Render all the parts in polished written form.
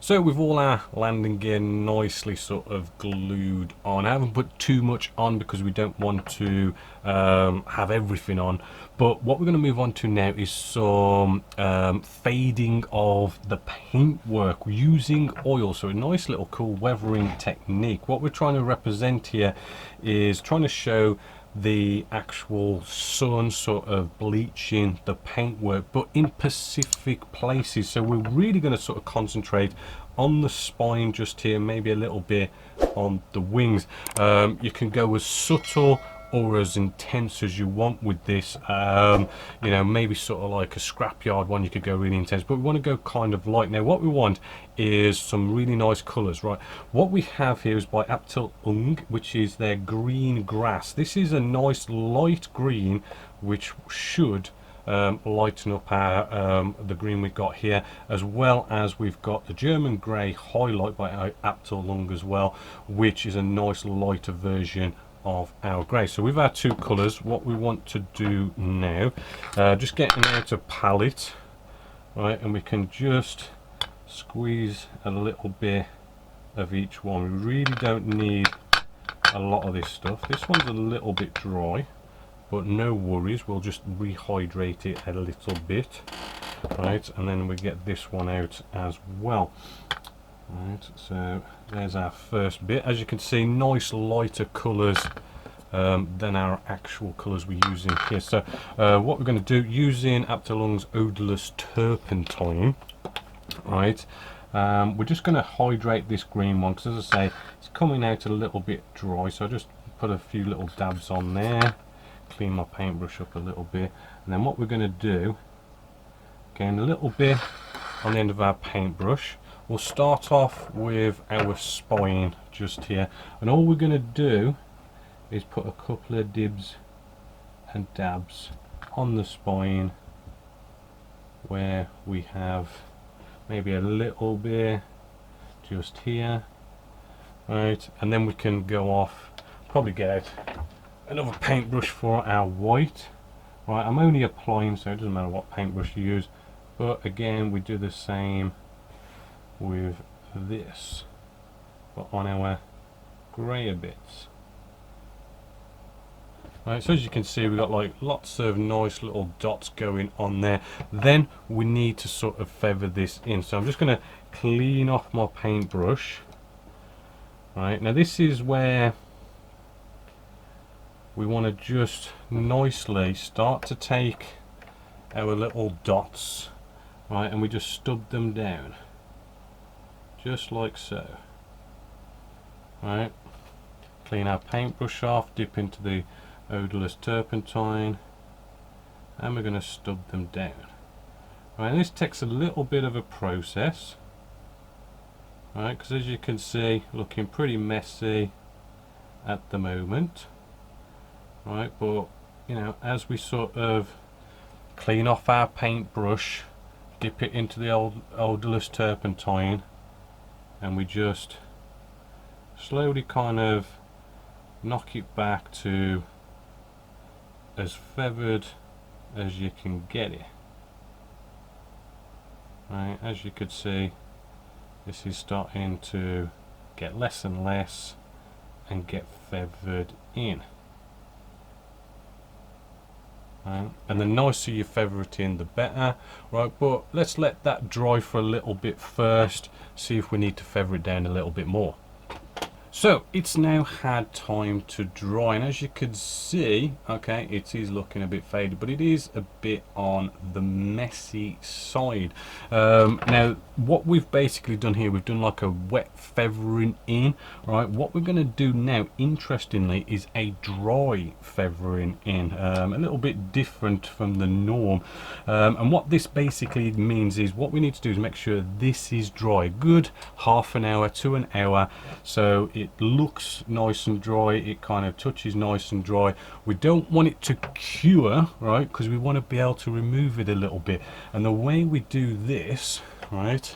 So with all our landing gear nicely sort of glued on, I haven't put too much on because we don't want to have everything on, but what we're going to move on to now is some fading of the paintwork using oil. So a nice little cool weathering technique. What we're trying to represent here is trying to show the actual sun sort of bleaching the paintwork, but in specific places. So we're really going to sort of concentrate on the spine just here, maybe a little bit on the wings. You can go as subtle or as intense as you want with this. You know, maybe sort of like a scrapyard one, you could go really intense, but we want to go kind of light. Now what we want is some really nice colors, right? What we have here is by Episode.23, which is their green grass. This is a nice light green which should lighten up our the green we've got here, as well as we've got the German grey highlight by Episode.23 as well, which is a nice lighter version of our grey. So with our two colours, what we want to do now, just getting out a palette, right, and we can just squeeze a little bit of each one. We really don't need a lot of this stuff. This one's a little bit dry, but no worries, we'll just rehydrate it a little bit, right, and then we get this one out as well. Right, so there's our first bit. As you can see, nice lighter colours than our actual colours we're using here. So what we're going to do, using Episode.23's odorless turpentine, right, we're just going to hydrate this green one, because as I say, it's coming out a little bit dry, so I just put a few little dabs on there, clean my paintbrush up a little bit, and then what we're going to do, again, a little bit on the end of our paintbrush. We'll start off with our spine just here, and all we're going to do is put a couple of dibs and dabs on the spine where we have maybe a little bit just here, right, and then we can go off, probably get out another paintbrush for our white. Right, I'm only applying, so it doesn't matter what paintbrush you use, but again we do the same with this, but on our greyer bits. Right, so as you can see, we've got like lots of nice little dots going on there. Then we need to sort of feather this in, so I'm just going to clean off my paintbrush. Right, now this is where we want to just nicely start to take our little dots, right, and we just stub them down just like so. Right, clean our paintbrush off, dip into the odorless turpentine, and we're going to stub them down. Right, and this takes a little bit of a process, right, because as you can see, looking pretty messy at the moment, right, but you know, as we sort of clean off our paintbrush, dip it into the odorless turpentine, and we just slowly kind of knock it back to as feathered as you can get it. Right, as you could see, this is starting to get less and less and get feathered in. Right, and the nicer you feather it in, the better. Right, but let's let that dry for a little bit first, see if we need to feather it down a little bit more. So it's now had time to dry, and as you can see, okay, it is looking a bit faded, but it is a bit on the messy side. Now what we've basically done here, we've done like a wet feathering in. Right, what we're going to do now, interestingly, is a dry feathering in, a little bit different from the norm, and what this basically means is, what we need to do is make sure this is dry, good half an hour to an hour, so it looks nice and dry, it kind of touches nice and dry. We don't want it to cure, right, because we want to be able to remove it a little bit, and the way we do this, right,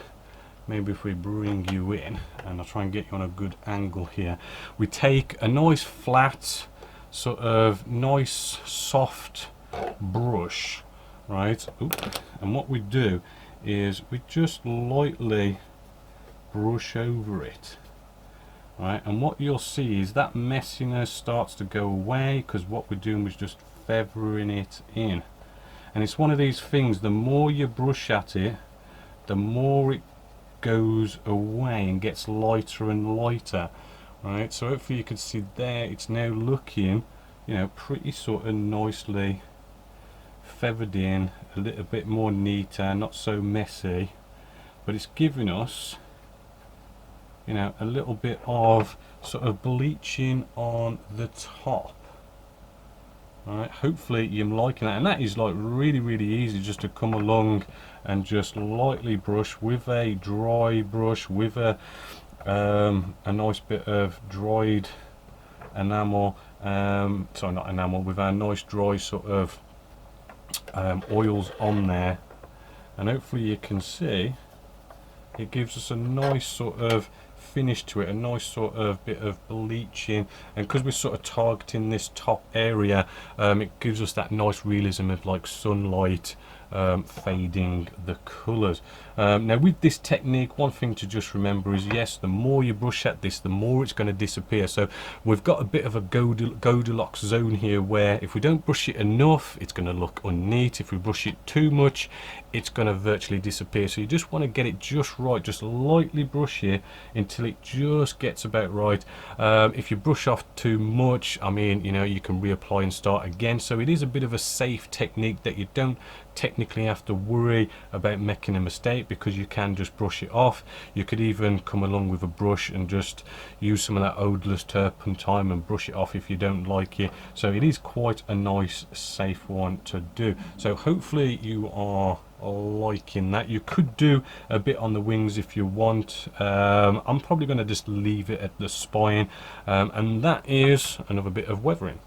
maybe if we bring you in and I'll try and get you on a good angle here, we take a nice flat sort of nice soft brush, right, and what we do is we just lightly brush over it. Right, and what you'll see is that messiness starts to go away because what we're doing was just feathering it in. And it's one of these things, the more you brush at it, the more it goes away and gets lighter and lighter. Right, so hopefully you can see there, it's now looking, you know, pretty sort of nicely feathered in, a little bit more neater, not so messy, but it's giving us, you know, a little bit of sort of bleaching on the top. Alright, hopefully you're liking that, and that is like really easy, just to come along and just lightly brush with a dry brush, with a nice bit of dried enamel, sorry, not enamel, with our nice dry sort of oils on there, and hopefully you can see it gives us a nice sort of finish to it, a nice sort of bit of bleaching, and because we're sort of targeting this top area, it gives us that nice realism of like sunlight fading the colours. Now with this technique, one thing to just remember is, yes, the more you brush at this, the more it's going to disappear. So we've got a bit of a Goldilocks zone here, where if we don't brush it enough, it's going to look unneat. If we brush it too much, it's going to virtually disappear. So you just want to get it just right, just lightly brush it until it just gets about right. If you brush off too much, I mean, you know, you can reapply and start again. So it is a bit of a safe technique that you don't technically have to worry about making a mistake, because you can just brush it off. You could even come along with a brush and just use some of that odorless turpentine and brush it off if you don't like it. So it is quite a nice safe one to do. So hopefully you are liking that. You could do a bit on the wings if you want. I'm probably going to just leave it at the spine, and that is another bit of weathering.